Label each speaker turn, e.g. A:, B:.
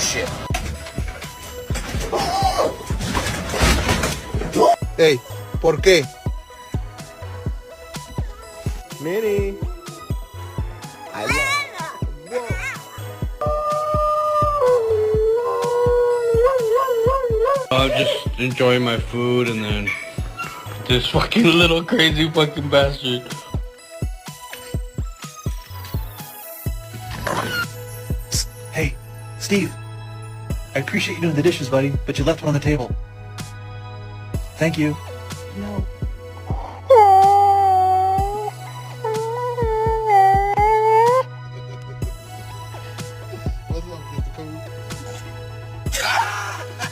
A: shit.
B: Hey, ¿por qué? Minnie. I
C: I'm just enjoying my food and then this fucking little crazy fucking bastard.
D: Hey, Steve. I appreciate you doing the dishes, buddy, but you left one on the table. Thank you.
E: No.